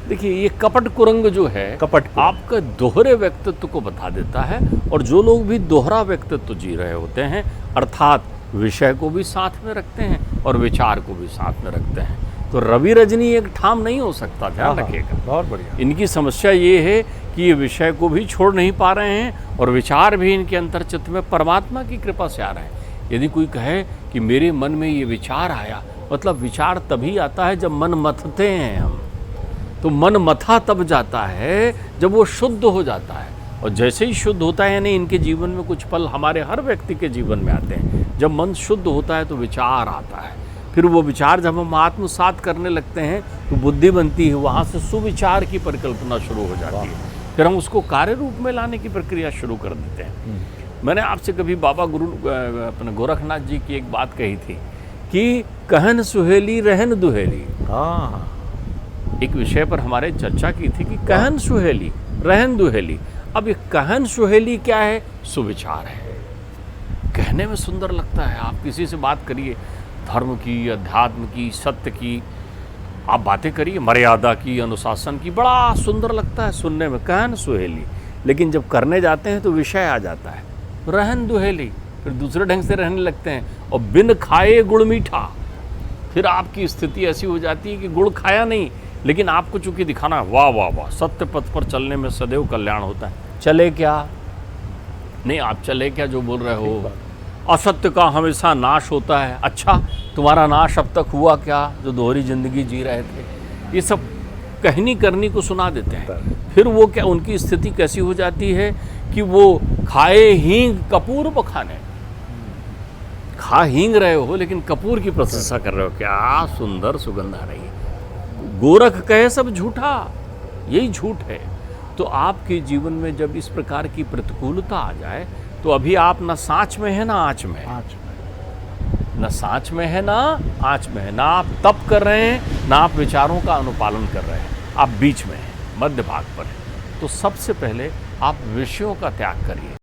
देखिए ये कपट कुरंग जो है आपका दोहरे व्यक्तित्व को बता देता है, और जो लोग भी दोहरा व्यक्तित्व जी रहे होते हैं अर्थात विषय को भी साथ में रखते हैं और विचार को भी साथ में रखते हैं, तो रवि रजनी एक ठाम नहीं हो सकता, ध्यान रखिएगा। बहुत बढ़िया। इनकी समस्या ये है कि ये विषय को भी छोड़ नहीं पा रहे हैं और विचार भी इनके अंतर्चित्त में परमात्मा की कृपा से आ रहे हैं। यदि कोई कहे कि मेरे मन में ये विचार आया, मतलब विचार तभी आता है जब मन मथते हैं हम, तो मन मथा तब जाता है जब वो शुद्ध हो जाता है, और जैसे ही शुद्ध होता है, यानी इनके जीवन में कुछ पल हमारे हर व्यक्ति के जीवन में आते हैं, जब मन शुद्ध होता है तो विचार आता है, फिर वो विचार जब हम आत्मसात करने लगते हैं तो बुद्धि बनती है, वहाँ से सुविचार की परिकल्पना शुरू हो जाती है, फिर हम उसको कार्य रूप में लाने की प्रक्रिया शुरू कर देते हैं। मैंने आपसे कभी बाबा गुरु अपने गोरखनाथ जी की एक बात कही थी कि कहन सुहेली रहन दुहेली। हाँ, एक विषय पर हमारे चर्चा की थी कि कहन सुहेली रहन दुहेली। अब ये कहन सुहेली क्या है? सुविचार है। कहने में सुंदर लगता है, आप किसी से बात करिए धर्म की, अध्यात्म की, सत्य की, आप बातें करिए मर्यादा की, अनुशासन की, बड़ा सुंदर लगता है सुनने में, कहन सुहेली। लेकिन जब करने जाते हैं तो विषय आ जाता है रहन दुहेली, फिर दूसरे ढंग से रहने लगते हैं, और बिन खाए गुड़ मीठा। फिर आपकी स्थिति ऐसी हो जाती है कि गुड़ खाया नहीं, लेकिन आपको चूंकि दिखाना है वाह वाह वाह, सत्य पथ पर चलने में सदैव कल्याण होता है। चले क्या? नहीं, आप चले क्या जो बोल रहे हो? असत्य का हमेशा नाश होता है। अच्छा, तुम्हारा नाश अब तक हुआ क्या जो दोहरी जिंदगी जी रहे थे? ये सब कहनी करनी को सुना देते हैं। फिर वो क्या, उनकी स्थिति कैसी हो जाती है कि वो खाए हींग कपूर बखाने, खा हींग रहे हो लेकिन कपूर की प्रशंसा कर रहे हो, क्या सुंदर सुगंध आ रही है। गोरख कहे सब झूठा, यही झूठ है। तो आपके जीवन में जब इस प्रकार की प्रतिकूलता आ जाए तो अभी आप न सांच में है ना आँच में है, न सांच में है ना आँच में है, ना आप तप कर रहे हैं ना आप विचारों का अनुपालन कर रहे हैं, आप बीच में हैं, मध्य भाग पर हैं। तो सबसे पहले आप विषयों का त्याग करिए।